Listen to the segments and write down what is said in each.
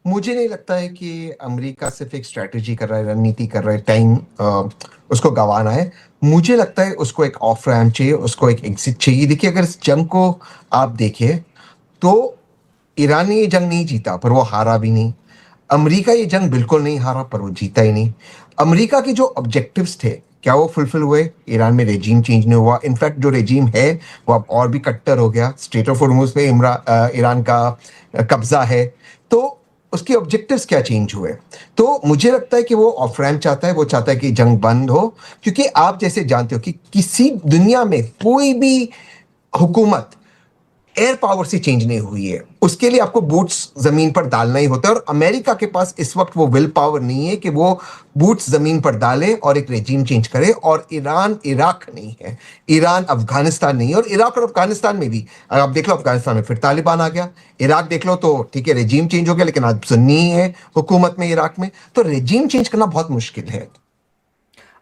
मुझे नहीं लगता है कि अमेरिका सिर्फ एक स्ट्रैटेजी कर रहा है, रणनीति कर रहा है, टाइम उसको गंवाना है। मुझे लगता है उसको एक ऑफ रैम्प चाहिए, उसको एक एग्जिट चाहिए। देखिए, अगर इस जंग को आप देखिए तो ईरान ने ये जंग नहीं जीता पर वो हारा भी नहीं। अमेरिका ये जंग बिल्कुल नहीं हारा पर वो जीता ही नहीं। अमेरिका के जो ऑब्जेक्टिव्स थे, क्या वो फुलफिल हुए? ईरान में रेजीम चेंज नहीं हुआ। इनफैक्ट जो रेजीम है वो अब और भी कट्टर हो गया। स्ट्रेट ऑफ हॉर्मुज़ पे ईरान का कब्जा है। तो उसके ऑब्जेक्टिव्स क्या चेंज हुए? तो मुझे लगता है कि वो ऑफ रैम्प चाहता है, वो चाहता है कि जंग बंद हो। क्योंकि आप जैसे जानते हो कि किसी दुनिया में कोई भी हुकूमत एयर पावर से चेंज नहीं हुई है। उसके लिए आपको बूट्स जमीन पर डालना ही होता है, और अमेरिका के पास इस वक्त वो विल पावर नहीं है कि वो बूट्स जमीन पर डाले और एक रेजीम चेंज करे। और ईरान इराक नहीं है, ईरान अफगानिस्तान नहीं है। और इराक और अफगानिस्तान में भी अगर आप देख लो, अफगानिस्तान में फिर तालिबान आ गया। इराक देख लो तो ठीक है, रेजीम चेंज हो गया, लेकिन आज सुन्नी है हुकूमत में इराक में। तो रेजीम चेंज करना बहुत मुश्किल है।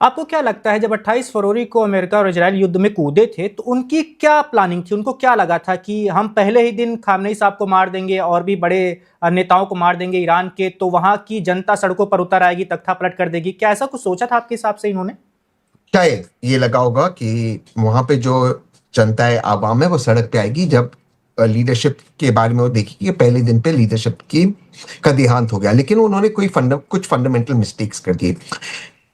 आपको क्या लगता है जब 28 फरवरी को अमेरिका और इजरायल युद्ध में कूदे थे तो उनकी क्या प्लानिंग थी? उनको क्या लगा था कि हम पहले ही दिन खामनेई साहब को मार देंगे और भी बड़े नेताओं को मार देंगे ईरान के, तो वहां की जनता सड़कों पर उतर आएगी, तख्ता पलट कर देगी? क्या ऐसा कुछ सोचा था आपके हिसाब से इन्होंने? शायद ये लगा होगा कि वहां पे जो जनता है, आवाम है, वो सड़क पे आएगी जब लीडरशिप के बारे में वो देखेगी कि पहले दिन पे लीडरशिप की का देहांत हो गया। लेकिन उन्होंने कुछ फंडामेंटल मिस्टेक्स कर दिए।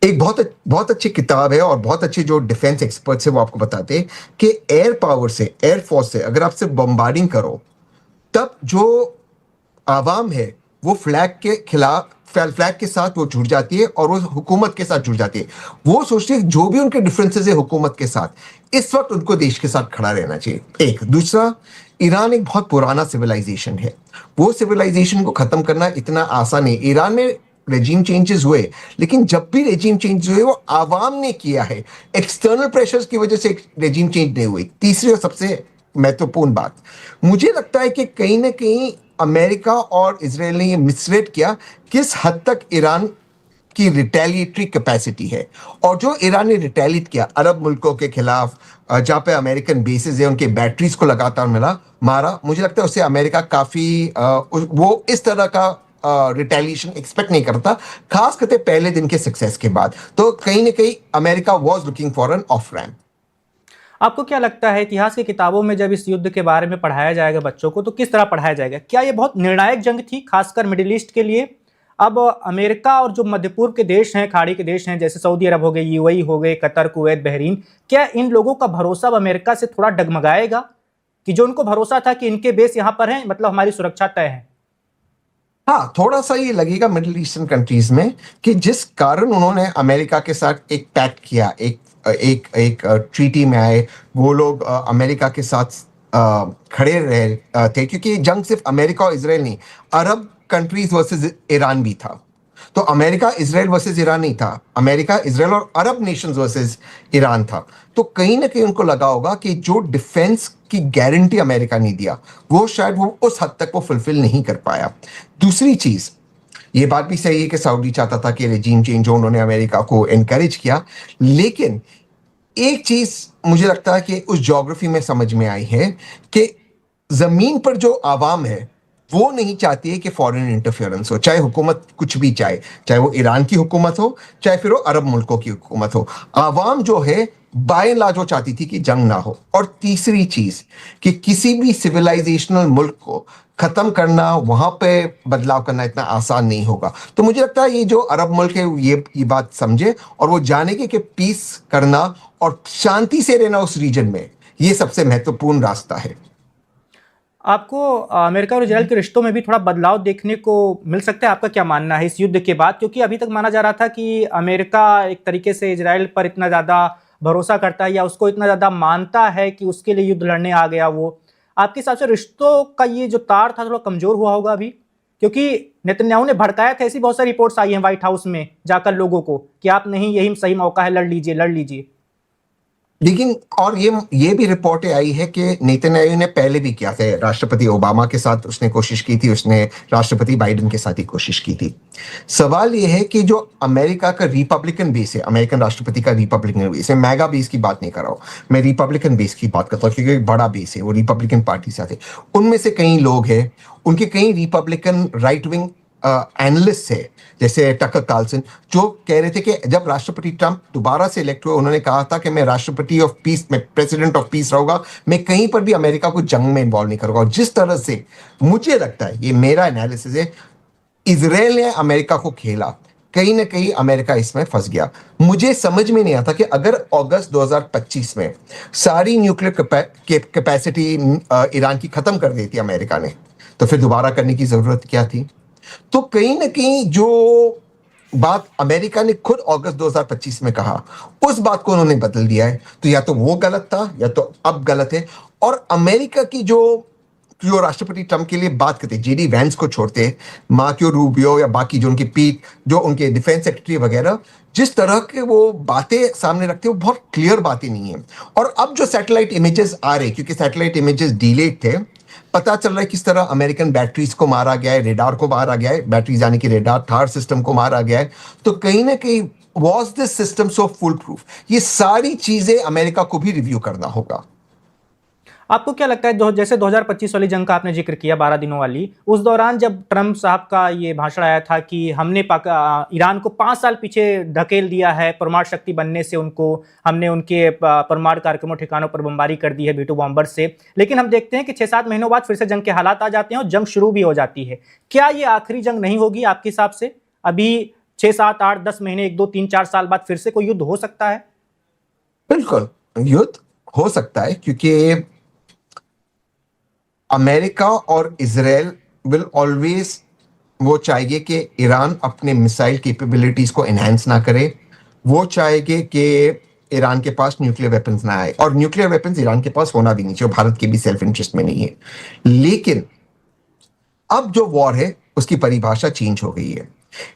एक बहुत अच्छी किताब है और बहुत अच्छे जो डिफेंस एक्सपर्ट्स है वो आपको बताते हैं कि एयर पावर से, एयर फोर्स से अगर आप सिर्फ बम्बार्डिंग करो, तब जो आवाम है वो फ्लैग के साथ वो जुड़ जाती है और वो हुकूमत के साथ जुड़ जाती है। वो सोचती है जो भी उनके डिफरेंसेस है हुकूमत के साथ, इस वक्त उनको देश के साथ खड़ा रहना चाहिए। एक दूसरा, ईरान एक बहुत पुराना सिविलाइजेशन है। वो सिविलाइजेशन को खत्म करना इतना आसान नहीं। ईरान में रेजीम चेंजेस हुए, लेकिन जब भी रेजीम चेंज हुए वो आवाम ने किया है, एक्सटर्नल प्रेशर्स की वजह से रेजीम चेंज नहीं हुई। तीसरी और सबसे महत्वपूर्ण बात, मुझे लगता है कि कहीं ना कहीं अमेरिका और इसराइल ने ये मिसरेट किया किस हद तक ईरान की रिटेलिएटरी कैपेसिटी है। और जो ईरान ने रिटेलिएट किया अरब मुल्कों के खिलाफ, जहां पे अमेरिकन बेसिस है, उनके बैटरीज को लगातार मारा, मुझे लगता है उससे अमेरिका काफी वो इस तरह का रिटेलिएशन एक्सपेक्ट नहीं करता, खास करके पहले दिन के सक्सेस के बाद। तो कहीं ना कहीं America was looking for an off ramp. आपको क्या लगता है इतिहास की किताबों में जब इस युद्ध के बारे में पढ़ाया जाएगा बच्चों को, तो किस तरह पढ़ाया जाएगा? क्या ये बहुत निर्णायक जंग थी खासकर मिडिल ईस्ट के लिए? अब अमेरिका और जो मध्य पूर्व के देश हैं, खाड़ी के देश हैं, जैसे सऊदी अरब हो गए, यूएई हो गए, कतर, कुवैत, बहरीन, क्या इन लोगों का भरोसा अब अमेरिका से थोड़ा डगमगाएगा कि जो उनको भरोसा था कि इनके बेस यहां पर हैं, मतलब हमारी सुरक्षा तय है? हाँ, थोड़ा सा ये लगेगा मिडिल ईस्टर्न कंट्रीज में कि जिस कारण उन्होंने अमेरिका के साथ एक पैक्ट किया, एक एक एक ट्रीटी में आए, वो लोग अमेरिका के साथ खड़े रहे थे। क्योंकि ये जंग सिर्फ अमेरिका और इसराइल नहीं, अरब कंट्रीज वर्सेस ईरान भी था। तो अमेरिका इसराइल वर्सेस ईरान नहीं था, अमेरिका इसराइल और अरब नेशंस वर्सेस ईरान था। तो कहीं ना कहीं उनको लगा होगा कि जो डिफेंस की गारंटी अमेरिका ने दिया, वो शायद वो उस हद तक वो फुलफिल नहीं कर पाया। दूसरी चीज, ये बात भी सही है कि सऊदी चाहता था कि रेजीम चेंज हो, उन्होंने अमेरिका को एनकरेज किया। लेकिन एक चीज मुझे लगता है कि उस ज्योग्राफी में समझ में आई है कि जमीन पर जो आवाम है वो नहीं चाहती है कि फॉरेन इंटरफेरेंस हो, चाहे हुकूमत कुछ भी चाहे, चाहे वो ईरान की हुकूमत हो, चाहे फिर वो अरब मुल्कों की हुकूमत हो। आवाम जो है बाय एंड लार्ज वो चाहती थी कि जंग ना हो। और तीसरी चीज कि किसी भी सिविलाइजेशनल मुल्क को खत्म करना, वहां पे बदलाव करना इतना आसान नहीं होगा। तो मुझे लगता है ये जो अरब मुल्क है ये बात समझे और वो जाने कि पीस करना और शांति से रहना उस रीजन में, ये सबसे महत्वपूर्ण रास्ता है। आपको अमेरिका और इजरायल के रिश्तों में भी थोड़ा बदलाव देखने को मिल सकता है? आपका क्या मानना है इस युद्ध के बाद? क्योंकि अभी तक माना जा रहा था कि अमेरिका एक तरीके से इजरायल पर इतना ज्यादा भरोसा करता है या उसको इतना ज्यादा मानता है कि उसके लिए युद्ध लड़ने आ गया वो। आपके हिसाब से रिश्तों का ये जो तार था थोड़ा कमजोर हुआ होगा अभी? क्योंकि नेतन्याहू ने भड़काया था, ऐसी बहुत सारी रिपोर्ट्स आई हैं व्हाइट हाउस में जाकर लोगों को कि आप नहीं, यही सही मौका है, लड़ लीजिए लड़ लीजिए। लेकिन और ये भी रिपोर्टें आई है कि नेतन्याहू ने पहले भी किया था, राष्ट्रपति ओबामा के साथ उसने कोशिश की थी, उसने राष्ट्रपति बाइडेन के साथ ही कोशिश की थी। सवाल ये है कि जो अमेरिका का रिपब्लिकन बेस है, अमेरिकन राष्ट्रपति का रिपब्लिकन बेस है, मैगा बेस की बात नहीं कर रहा हूं मैं, रिपब्लिकन बेस की बात करता हूं, क्योंकि एक बड़ा बेस है, वो रिपब्लिकन पार्टी से आते। उनमें से कई लोग हैं, उनके कई रिपब्लिकन राइट विंग एनालिस्ट है जैसे टकर कार्लसन, जो कह रहे थे कि जब राष्ट्रपति ट्रंप दोबारा से इलेक्ट हुए, उन्होंने कहा था कि मैं राष्ट्रपति ऑफ पीस, मैं प्रेसिडेंट ऑफ पीस रहूंगा, मैं कहीं पर भी अमेरिका को जंग में इन्वॉल्व नहीं करूंगा। और जिस तरह से मुझे लगता है, ये मेरा एनालिसिस है, इजराइल ने अमेरिका को खेला, कहीं ना कहीं अमेरिका इसमें फंस गया। मुझे समझ में नहीं आता कि अगर अगस्त 2025 में सारी न्यूक्लियर कैपेसिटी ईरान की खत्म कर देती अमेरिका ने, तो फिर दोबारा करने की जरूरत क्या थी? तो कहीं ना कहीं जो बात अमेरिका ने खुद अगस्त 2025 में कहा, उस बात को उन्होंने बदल दिया है। तो या तो वो गलत था या तो अब गलत है। और अमेरिका की जो राष्ट्रपति ट्रंप के लिए बात करते, जेडी वैंस को छोड़ते, मार्को रूबियो या बाकी जो उनके पीठ, जो उनके डिफेंस सेक्रेटरी वगैरह, जिस तरह के वो बातें सामने रखते, वो बहुत क्लियर बातें नहीं है। और अब जो सैटेलाइट इमेजेस आ रहे, क्योंकि सैटेलाइट इमेजेस डिलेड थे, पता चल रहा है किस तरह अमेरिकन बैटरीज को मारा गया है, रेडार को मारा गया है, बैटरीज यानी कि रेडार थार सिस्टम को मारा गया है। तो कहीं ना कहीं was this system so full proof? ये सारी चीजें अमेरिका को भी रिव्यू करना होगा। आपको क्या लगता है, जैसे 2025 वाली जंग का आपने जिक्र किया, 12 दिनों वाली, उस दौरान जब ट्रंप साहब का ये भाषण आया था कि हमने ईरान को 5 साल पीछे धकेल दिया है परमाणु शक्ति बनने से, उनको हमने उनके परमाणु कार्यक्रमों ठिकानों पर बमबारी कर दी है B-2 बॉम्बर से, लेकिन हम देखते हैं कि 6-7 महीनों बाद फिर से जंग के हालात आ जाते हैं और जंग शुरू भी हो जाती है। क्या ये आखिरी जंग नहीं होगी आपके हिसाब से? अभी 6-7-8-10 महीने, 1-2-3-4 साल बाद फिर से कोई युद्ध हो सकता है? बिल्कुल युद्ध हो सकता है, क्योंकि अमेरिका और इजराइल विल ऑलवेज वो चाहेंगे कि ईरान अपने मिसाइल कैपेबिलिटीज को एनहांस ना करे। वो चाहेंगे कि ईरान के पास न्यूक्लियर वेपन्स ना आए, और न्यूक्लियर वेपन्स ईरान के पास होना भी नहीं चाहिए, भारत के भी सेल्फ इंटरेस्ट में नहीं है। लेकिन अब जो वॉर है उसकी परिभाषा चेंज हो गई है,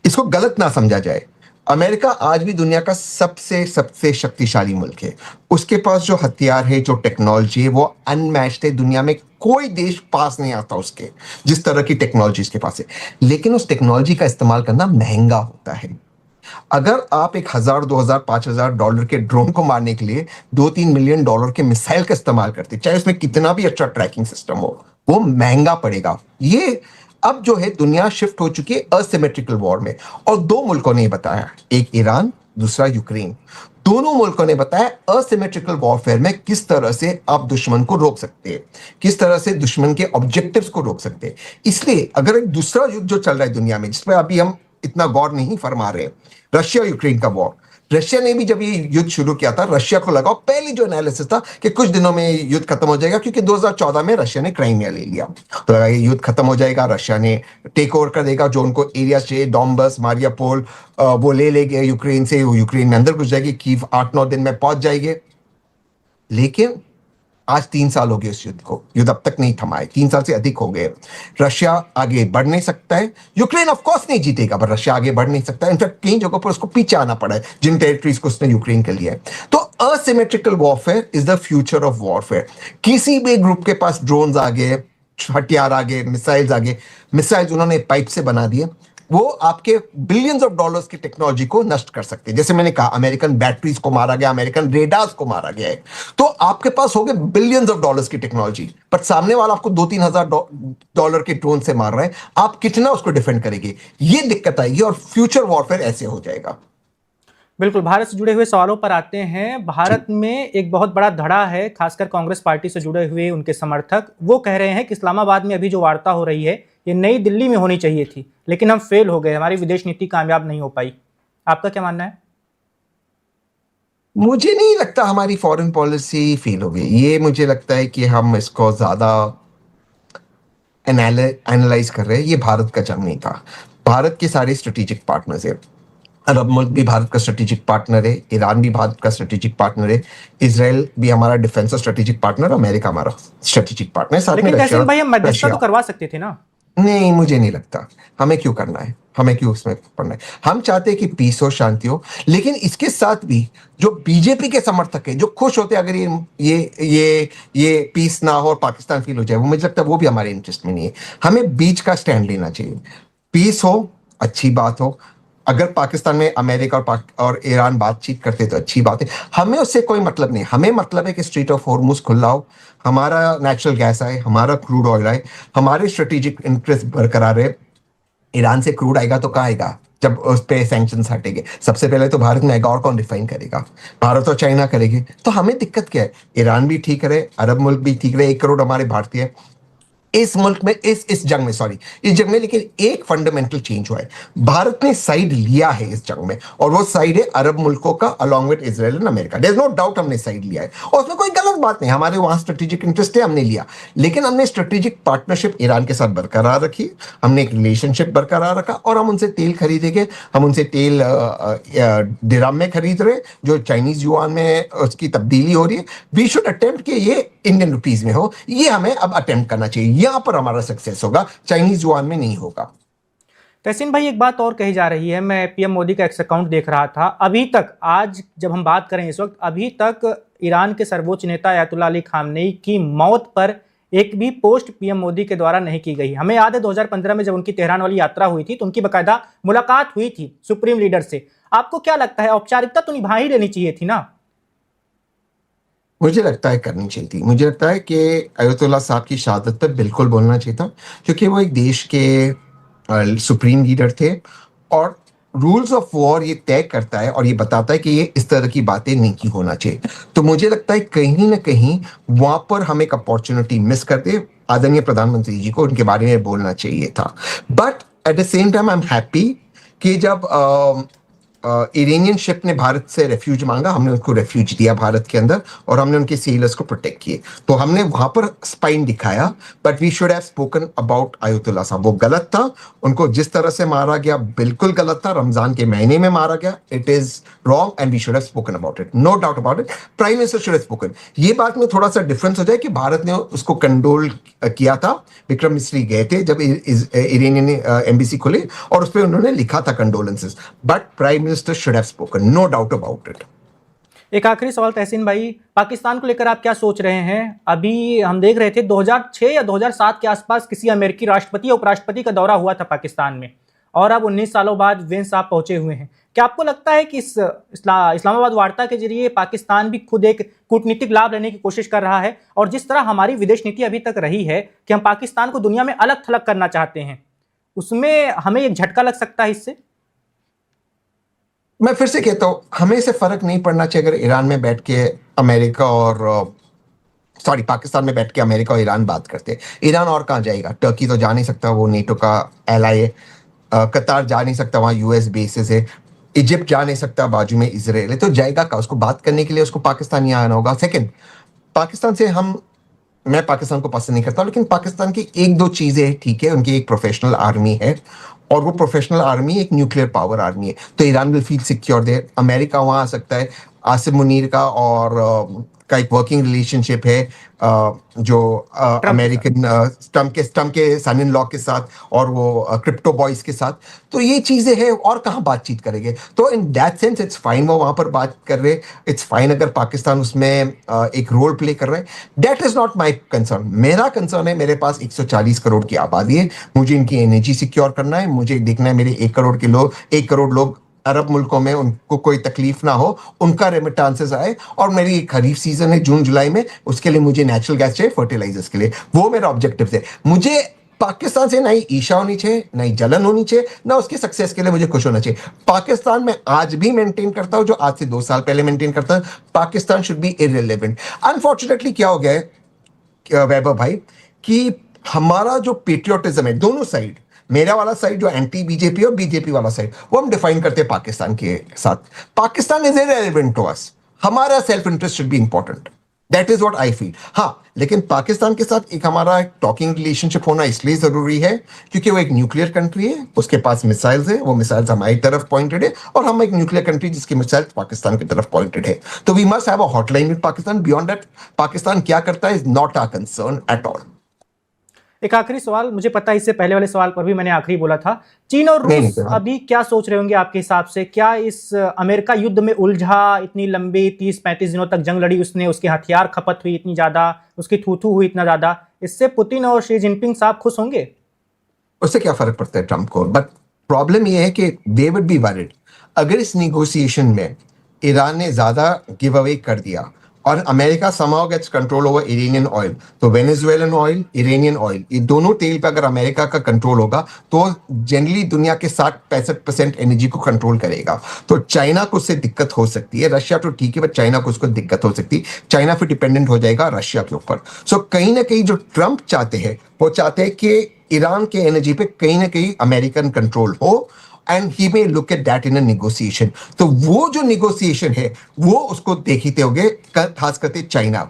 इसको गलत ना समझा जाए। अमेरिका आज भी दुनिया का सबसे सबसे शक्तिशाली मुल्क है। उसके पास जो हथियार है, जो टेक्नोलॉजी है, वो अनमैच्ड है। दुनिया में कोई देश पास नहीं आता उसके, जिस तरह की टेक्नोलॉजी इसके पास है। लेकिन उस टेक्नोलॉजी का इस्तेमाल करना महंगा होता है। अगर आप एक $1,000, $2,000, $5,000 के ड्रोन को मारने के लिए $2-3 मिलियन के मिसाइल का इस्तेमाल करते, चाहे उसमें कितना भी अच्छा ट्रैकिंग सिस्टम हो, वो महंगा पड़ेगा। ये अब जो है दुनिया शिफ्ट हो चुकी है असिमेट्रिकल वॉर में। और दो मुल्कों ने बताया, एक ईरान, दूसरा यूक्रेन, दोनों मुल्कों ने बताया असिमेट्रिकल वॉरफेयर में किस तरह से आप दुश्मन को रोक सकते हैं, किस तरह से दुश्मन के ऑब्जेक्टिव्स को रोक सकते हैं। इसलिए अगर एक दूसरा युद्ध जो चल रहा है दुनिया में, जिसमें अभी हम इतना गौर नहीं फरमा रहे, रशिया यूक्रेन का वॉर, रशिया ने भी जब ये युद्ध शुरू किया था, रशिया को लगा, पहले जो एनालिसिस था कि कुछ दिनों में युद्ध खत्म हो जाएगा, क्योंकि 2014 में रशिया ने क्राइमिया ले लिया, तो लगा ये युद्ध खत्म हो जाएगा, रशिया ने टेक ओवर कर देगा जो उनको एरिया चाहिए, डोंबस, मारियापोल, वो ले लेंगे यूक्रेन से, वो यूक्रेन में अंदर घुस जाएगी, कीव 8-9 दिन में पहुंच जाएंगे। लेकिन आज 3 साल हो गए इस युद्ध को, युद्ध अब तक नहीं थमा है, 3 साल से अधिक हो गए। रशिया आगे बढ़ नहीं सकता है, यूक्रेन ऑफ कोर्स नहीं जीतेगा, पर रशिया आगे बढ़ नहीं सकता है। इनफैक्ट कई जगहों पर उसको पीछे आना पड़ा है, जिन टेरिटरीज को उसने यूक्रेन के लिया है। तो asymmetrical warfare is the future of warfare. किसी भी ग्रुप के पास ड्रोन्स आ गए, हथियार आ गए, मिसाइल्स आ गए, मिसाइल्स उन्होंने पाइप से बना दिए, वो आपके बिलियंस ऑफ डॉलर्स की टेक्नोलॉजी को नष्ट कर सकते हैं। जैसे मैंने कहा, अमेरिकन बैटरीज को मारा गया, अमेरिकन रेडार्स को मारा गया है। तो आपके पास हो गए बिलियंस ऑफ डॉलर्स की टेक्नोलॉजी, पर सामने वाला आपको $2-3 हजार के ड्रोन से मार रहे हैं, आप कितना उसको डिफेंड करेंगे? ये दिक्कत आएगी और फ्यूचर वॉरफेयर ऐसे हो जाएगा। बिल्कुल, भारत से जुड़े हुए सवालों पर आते हैं। भारत में एक बहुत बड़ा धड़ा है, खासकर कांग्रेस पार्टी से जुड़े हुए उनके समर्थक। वो कह रहे हैं कि इस्लामाबाद में अभी जो वार्ता हो रही है, ये नई दिल्ली में होनी चाहिए थी, लेकिन हम फेल हो गए, हमारी विदेश नीति कामयाब नहीं हो पाई। आपका क्या मानना है? मुझे नहीं लगता हमारी फॉरेन पॉलिसी फेल हो गई। ये मुझे लगता है कि हम इसको ज्यादा एनालाइज कर रहे हैं। ये भारत का जंग नहीं था। भारत के सारे स्ट्रेटेजिक पार्टनर्स है, अरब मुल्क भी भारत का स्ट्रेटेजिक पार्टनर है, ईरान भी भारत का स्ट्रेटेजिक पार्टनर है, इजराइल भी हमारा डिफेंस और स्ट्रेटेजिक पार्टनर, अमेरिका हमारा स्ट्रेटेजिक पार्टनर है, साथ में लेकिन तहसीन भाई, हम मध्यस्थता रशिया। तो करवा सकते थे ना? नहीं, मुझे नहीं लगता। हमें क्यों करना है, हमें क्यों उसमें पढ़ना है? हम चाहते हैं कि पीस हो, शांति हो। लेकिन इसके साथ भी जो बीजेपी के समर्थक है, जो खुश होते हैं अगर ये पीस ना हो और पाकिस्तान फील हो जाए, वो मुझे लगता है वो भी हमारे इंटरेस्ट में नहीं है। हमें बीच का स्टैंड लेना चाहिए। पीस हो, अच्छी बात हो। अगर पाकिस्तान में अमेरिका और ईरान बातचीत करते तो अच्छी बात है, हमें उससे कोई मतलब नहीं। हमें मतलब है कि स्ट्रेट ऑफ हॉर्मुज खुला हो, हमारा नेचुरल गैस आए, हमारा क्रूड ऑयल आए, हमारे स्ट्रेटेजिक इंटरेस्ट बरकरार रहे। ईरान से क्रूड आएगा तो कहाँ आएगा जब उस पे सैंक्शंस हटेंगे? सबसे पहले तो भारत में आएगा, और कौन रिफाइन करेगा? भारत और चाइना करेंगे। तो हमें दिक्कत क्या है? ईरान भी ठीक रहे, अरब मुल्क भी ठीक रहे, 1 करोड़ हमारे भारतीय इस मुल्क में, इस जंग में, सॉरी, इस जंग में। लेकिन एक फंडामेंटल चेंज हुआ है, भारत ने साइड लिया है इस जंग में, और वो साइड है अरब मुल्कों का along with Israel and America. There is no doubt हमने साइड लिया है, और उसमें कोई गलत बात नहीं, हमारे वहां स्ट्रेटेजिक इंटरेस्ट है, हमने लिया। लेकिन हमने स्ट्रेटेजिक पार्टनरशिप ईरान के साथ बरकरार रखी, हमने एक रिलेशनशिप बरकरार रखा, और हम उनसे तेल खरीदेंगे। हम उनसे तेल दिरहम में खरीद रहे, जो चाइनीज युआन में उसकी तब्दीली हो रही है। वी शुड अटेम्प्ट कि ये इंडियन रुपीज में हो, ये हमें अब अटेम्प्ट करना चाहिए। यहां पर हमारा सक्सेस होगा, चाइनीज युआन में नहीं होगा। तहसीन भाई, एक बात और कही जा रही है, मैं पीएम मोदी का एक्स अकाउंट देख रहा था, अभी तक, आज जब हम बात करें इस वक्त, अभी तक ईरान के सर्वोच्च नेता अयतुल्लाह अली खामनेई की मौत पर एक भी पोस्ट पीएम मोदी के द्वारा नहीं की गई। हमें याद है 2015 में जब उनकी तेहरान वाली यात्रा हुई थी तो उनकी बाकायदा मुलाकात हुई थी सुप्रीम लीडर से। आपको क्या लगता है, औपचारिकता तो निभा ही लेनी चाहिए थी ना? मुझे लगता है करनी चाहिए थी। मुझे लगता है कि अयतुल्ला साहब की शहादत पर बिल्कुल बोलना चाहिए था, क्योंकि वो एक देश के सुप्रीम लीडर थे, और रूल्स ऑफ वॉर ये तय करता है और ये बताता है कि ये इस तरह की बातें नहीं की होना चाहिए। तो मुझे लगता है कहीं ना कहीं वहां पर हम एक अपॉर्चुनिटी मिस करते। आदरणीय प्रधानमंत्री जी को उनके बारे में बोलना चाहिए था। But at the same time I am happy कि जब इरानियन शिप ने भारत से रेफ्यूज मांगा, हमने उनको रेफ्यूज दिया भारत के अंदर, और हमने उनके सेलर्स को प्रोटेक्ट किए। तो हमने वहां पर स्पाइन दिखाया, but we should have spoken about Ayatollah साहब। वो गलत था, उनको जिस तरह से मारा गया बिल्कुल गलत था, रमजान के महीने में मारा गया, it is wrong and we should have spoken about it, no doubt about it. Prime minister should have spoken. ये बात में थोड़ा सा डिफरेंस हो जाए कि भारत ने उसको कंडोल किया था, विक्रम मिस्री गए थे जब इरानियन एम्बेसी खुले, और उस पर उन्होंने लिखा था condolences, but prime minister should have spoken, no doubt about it. एक आखिरी सवाल तहसीन भाई, पाकिस्तान को लेकर आप क्या सोच रहे हैं? अभी हम देख रहे थे 2006 या 2007 के आसपास किसी अमेरिकी राष्ट्रपति या उपराष्ट्रपति का दौरा हुआ था पाकिस्तान में, और अब 19 सालों बाद वेंस साहब पहुंचे हुए हैं। क्या आपको लगता है कि इस इस्लामाबाद वार्ता के जरिए पाकिस्तान भी खुद एक कूटनीतिक लाभ लेने की कोशिश कर रहा है, और जिस तरह हमारी विदेश नीति अभी तक रही है कि हम पाकिस्तान को दुनिया में अलग थलग करना चाहते हैं, उसमें हमें एक झटका लग सकता है इससे? मैं फिर से कहता हूं, हमें इसे फर्क नहीं पड़ना चाहिए अगर ईरान में बैठ के अमेरिका और सॉरी पाकिस्तान में बैठ के अमेरिका और ईरान बात करते। ईरान और कहाँ जाएगा? टर्की तो जा नहीं सकता, वो नेटो का एलाई है। कतार जा नहीं सकता, वहां यूएस बेसिस है। इजिप्ट जा नहीं सकता, बाजू में इसराइल है। तो जाएगा का? उसको बात करने के लिए उसको पाकिस्तान ही आना होगा। सेकंड, पाकिस्तान से मैं पाकिस्तान को पसंद नहीं करता, लेकिन पाकिस्तान की एक दो चीजें ठीक है, उनकी एक प्रोफेशनल आर्मी है, और वो प्रोफेशनल आर्मी एक न्यूक्लियर पावर आर्मी है। तो Iran will feel secure there. America वहां आ सकता है, आसिम मुनीर का और का एक वर्किंग रिलेशनशिप है, जो अमेरिकन ट्रम्प के सन इन लॉ के साथ, और वो क्रिप्टो बॉयज के साथ। तो ये चीजें हैं, और कहाँ बातचीत करेंगे? तो in that sense it's fine वो वहां पर बात कर रहे, इट्स फाइन अगर पाकिस्तान उसमें एक रोल प्ले कर रहे हैं। That is not my concern. मेरा कंसर्न है, मेरे पास 140 करोड़ की आबादी है, मुझे इनकी एनर्जी सिक्योर करना है, मुझे देखना है मेरे 1 करोड़ लोग अरब मुल्कों में, उनको कोई तकलीफ ना हो, उनका रेमिटांसेस आए, और मेरी खरीफ सीजन है जून जुलाई में, उसके लिए मुझे नेचुरल गैस चाहिए फर्टिलाइजर्स के लिए। वो मेरा ऑब्जेक्टिव है। मुझे पाकिस्तान से ना ही ईर्ष्या होनी चाहिए, ना ही जलन होनी चाहिए, ना उसके सक्सेस के लिए मुझे खुश होना चाहिए। पाकिस्तान में आज भी मेंटेन करता हूं जो आज से 2 साल पहले मेंटेन करता, Pakistan should be irrelevant. Unfortunately क्या हो गया है वैभव भाई, कि हमारा जो पेट्रियोटिज्म है दोनों साइड, मेरा वाला साइड जो एंटी बीजेपी और बीजेपी वाला साइड, वो हम डिफाइन करते हैं पाकिस्तान के साथ। Pakistan is irrelevant to us, हमारा self interest should be important. That is what I feel. हाँ, लेकिन पाकिस्तान के साथ एक हमारा टॉकिंग रिलेशनशिप होना इसलिए जरूरी है क्योंकि वो एक न्यूक्लियर कंट्री है, उसके पास मिसाइल्स है, वो मिसाइल्स हमारी तरफ पॉइंटेड है, और हम एक न्यूक्लियर कंट्री जिसकी मिसाइल्स पाकिस्तान की तरफ पॉइंटेड है। तो we must have a hotline with Pakistan. Beyond that Pakistan क्या करता है is not our concern at all. एक आखिरी सवाल, मुझे पता है इससे पहले वाले सवाल पर भी मैंने आखिरी बोला था, चीन और रूस अभी क्या सोच रहे होंगे आपके हिसाब से? क्या इस अमेरिका युद्ध में उलझा, इतनी लंबी 30-35 दिनों तक जंग लड़ी उसने, उसके हथियार खपत हुई इतनी ज्यादा, उसकी थू हुई इतना ज्यादा, इससे पुतिन और शी जिनपिंग साहब खुश होंगे? उससे क्या फर्क पड़ता है ट्रंप को? बट प्रॉब्लम यह है कि दे वुड बी वरिड अगर इस निगोशिएशन में ईरान ने ज्यादा गिव अवे कर दिया, और America somehow gets control over Iranian oil, तो वेनेजुएलन ऑयल, इरानियन ऑयल, ये दोनों तेल पे अगर अमेरिका का कंट्रोल होगा तो जनरली दुनिया के 60-65% एनर्जी को कंट्रोल करेगा। तो चाइना को उससे दिक्कत हो सकती है, रशिया तो ठीक है बट चाइना को उसको दिक्कत हो सकती है। चाइना फिर डिपेंडेंट हो जाएगा रशिया के ऊपर। सो कहीं ना कहीं जो ट्रंप चाहते हैं वो चाहते हैं कि ईरान के एनर्जी पे कहीं ना कहीं अमेरिकन कंट्रोल हो and he may look at that in a negotiation. तो वो जो नेगोशिएशन है वो उसको देखते होंगे खास करके China.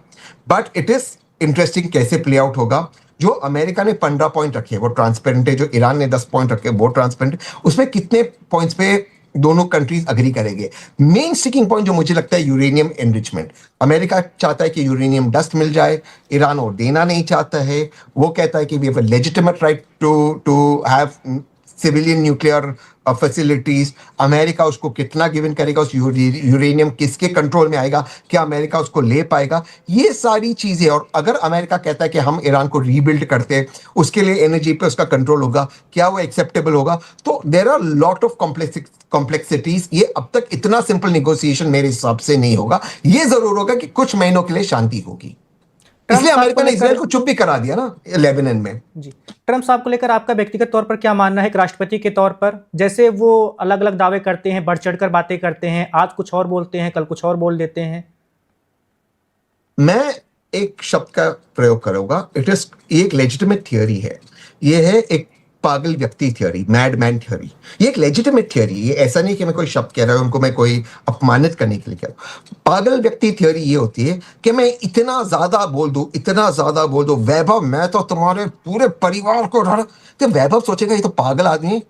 But it is interesting कैसे प्ले आउट होगा। जो अमेरिका ने 15 पॉइंट रखे वो ट्रांसपेरेंट है, जो ईरान ने 10 पॉइंट रखे वो ट्रांसपेरेंट, उसमें कितने पॉइंट्स पे दोनों कंट्रीज अग्री करेंगे। मेन स्टिकिंग पॉइंट जो मुझे लगता है यूरेनियम एनरिचमेंट। अमेरिका चाहता है कि यूरेनियम डस्ट मिल जाए, ईरान और देना नहीं चाहता है। वो कहता है कि we have a legitimate right to have civilian nuclear facilities. America उसको कितना गिवन करेगा, उस यूरेनियम किसके कंट्रोल में आएगा, क्या अमेरिका उसको ले पाएगा, ये सारी चीजें। और अगर अमेरिका कहता है कि हम ईरान को रीबिल्ड करते हैं, उसके लिए एनर्जी पे उसका कंट्रोल होगा, क्या वो एक्सेप्टेबल होगा। तो there are lot of complexities. ये अब तक इतना सिंपल नेगोशिएशन मेरे हिसाब से नहीं होगा। ये जरूर होगा कि कुछ महीनों के लिए शांति होगी। इसलिए अमेरिका ने इसराइल को चुप भी करा दिया ना लेबनान में। जी, ट्रंप साहब को लेकर आपका व्यक्तिगत तौर पर क्या मानना है एक राष्ट्रपति के तौर पर? जैसे वो अलग अलग दावे करते हैं, बढ़ चढ़कर बातें करते हैं, आज कुछ और बोलते हैं, कल कुछ और बोल देते हैं। मैं एक शब्द का प्रयोग करूंगा, इट इज एक लेजिटिमेट थियोरी है। ये है एक पागल व्यक्ति थ्योरी, मैडमैन थ्योरी। ये एक लेजिटिमेट थ्योरी। ये ऐसा नहीं कि मैं कोई शब्द कह रहा हूं उनको मैं कोई अपमानित करने के लिए कह रहा हूं। पागल व्यक्ति थ्योरी ये होती है कि मैं इतना ज्यादा बोल दूं, इतना ज्यादा बोल दूं, वैभव मैं तो तुम्हारे पूरे परिवार को उठा, तो वैभव सोचेगा ये तो पागल आदमी है।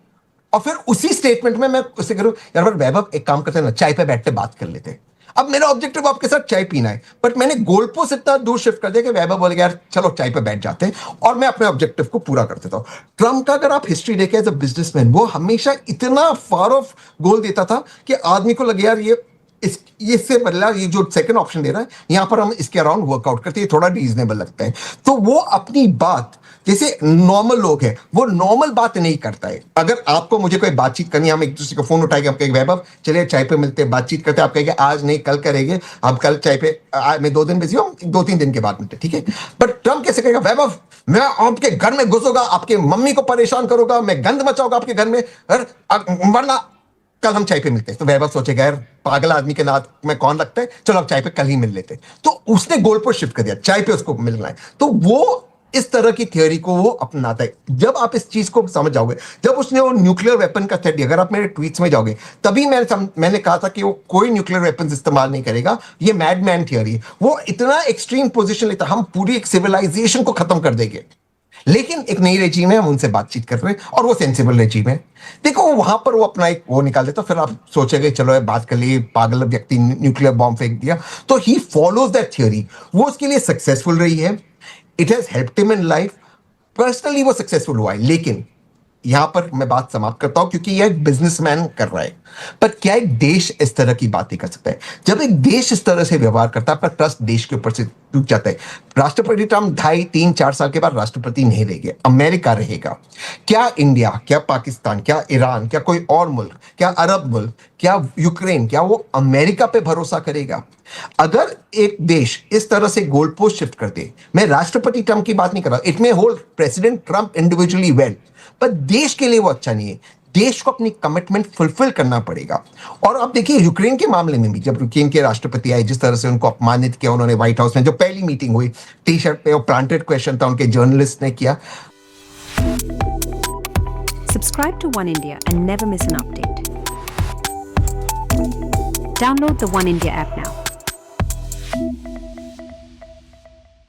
और फिर उसी स्टेटमेंट में मैं उससे करूं यार वैभव एक काम करते हैं ना, चाय पे बैठते बात कर लेते हैं। अब मेरा ऑब्जेक्टिव आपके साथ चाय पीना है, बट मैंने गोल पोस्ट इतना दूर शिफ्ट कर दिया कि वैभव बोल गया यार चलो चाय पे बैठ जाते हैं और मैं अपने ऑब्जेक्टिव को पूरा कर देता हूं। ट्रंप का अगर आप हिस्ट्री देखें एज अ बिजनेसमैन, वो हमेशा इतना फार ऑफ गोल देता था कि आदमी को लगे यार ये इससे बदला ये जो सेकंड ऑप्शन दे रहा है यहां पर हम इसके अराउंड वर्कआउट करते हैं, थोड़ा रीजनेबल लगता है। तो वो अपनी बात जैसे नॉर्मल लोग हैं वो नॉर्मल बात नहीं करता है। अगर आपको मुझे कोई बातचीत करनी है, हम एक दूसरे को फोन उठाएंगे, आप कहेंगे वैभव चलिए चाय पे मिलते हैं, बातचीत करते हैं, आप कहेंगे आज नहीं कल करेंगे, अब कल चाय पे मैं 2 दिन बिजी हूं, 2-3 दिन के बाद मिलते, ठीक है। बट ट्रंप कैसे कहेगा वैभव मैं आपके घर में घुसूंगा, आपके मम्मी को परेशान करूंगा, मैं गंद मचाऊंगा आपके घर में, वरना कल हम चाय पे मिलते हैं। तो वैभव सोचेगा यार पागल आदमी के नाथ में कौन लगता है, चलो अब चाय पे कल ही मिल लेते हैं। तो उसने गोल पर शिफ्ट कर दिया, चाय पे उसको मिलना है। तो वो इस तरह की थियोरी को वो अपनाता है। जब आप इस चीज को समझ जाओगे, जब उसने वो न्यूक्लियर वेपन का थ्रेट दिया, अगर आप मेरे ट्वीट्स में जाओगे तभी मैंने कहा था कि वो कोई न्यूक्लियर वेपन इस्तेमाल नहीं करेगा, ये मैडमैन थियोरी है। वो इतना एक्सट्रीम पोजीशन लेता, हम पूरी एक सिविलाइजेशन को खत्म कर देंगे। लेकिन एक नई रेजीम है, हम उनसे बातचीत कर रहे हैं और वो सेंसिबल रेजीम है। देखो वहां पर वो अपना एक वो निकाल देता, फिर आप सोचेंगे चलो बात कर लिए, पागल व्यक्ति न्यूक्लियर बॉम्ब फेंक दिया। तो ही फॉलोज दैट थियोरी, वो उसके लिए सक्सेसफुल रही है। It has helped him in life, personally वो सक्सेसफुल हुआ है। लेकिन यहां पर मैं बात समाप्त करता हूं क्योंकि यह एक बिजनेसमैन कर रहा है। पर क्या एक देश इस तरह की बातें कर सकता है? जब एक देश इस तरह से व्यवहार करता है, आपका ट्रस्ट देश के ऊपर से टूट जाता है। राष्ट्रपति ट्रंप 2.5-3-4 साल के बाद राष्ट्रपति नहीं रहेंगे, अमेरिका रहेगा। क्या इंडिया, क्या पाकिस्तान, क्या ईरान, क्या कोई और मुल्क, क्या अरब मुल्क, क्या यूक्रेन, क्या वो अमेरिका पे भरोसा करेगा? अगर एक देश इस तरह से गोल पोस्ट शिफ्ट कर दे, मैं राष्ट्रपति ट्रंप की बात नहीं कर रहा, it may hold president Trump individually well, पर देश के लिए वो अच्छा नहीं है। देश को अपनी कमिटमेंट फुलफिल करना पड़ेगा। और आप देखिए यूक्रेन के मामले में भी, जब यूक्रेन के राष्ट्रपति आए, जिस तरह से उनको अपमानित किया उन्होंने व्हाइट हाउस में, जो पहली मीटिंग हुई, टी शर्ट पे वो प्लांटेड क्वेश्चन था उनके जर्नलिस्ट ने किया। Subscribe to One India and never miss an update. Download the One India app now.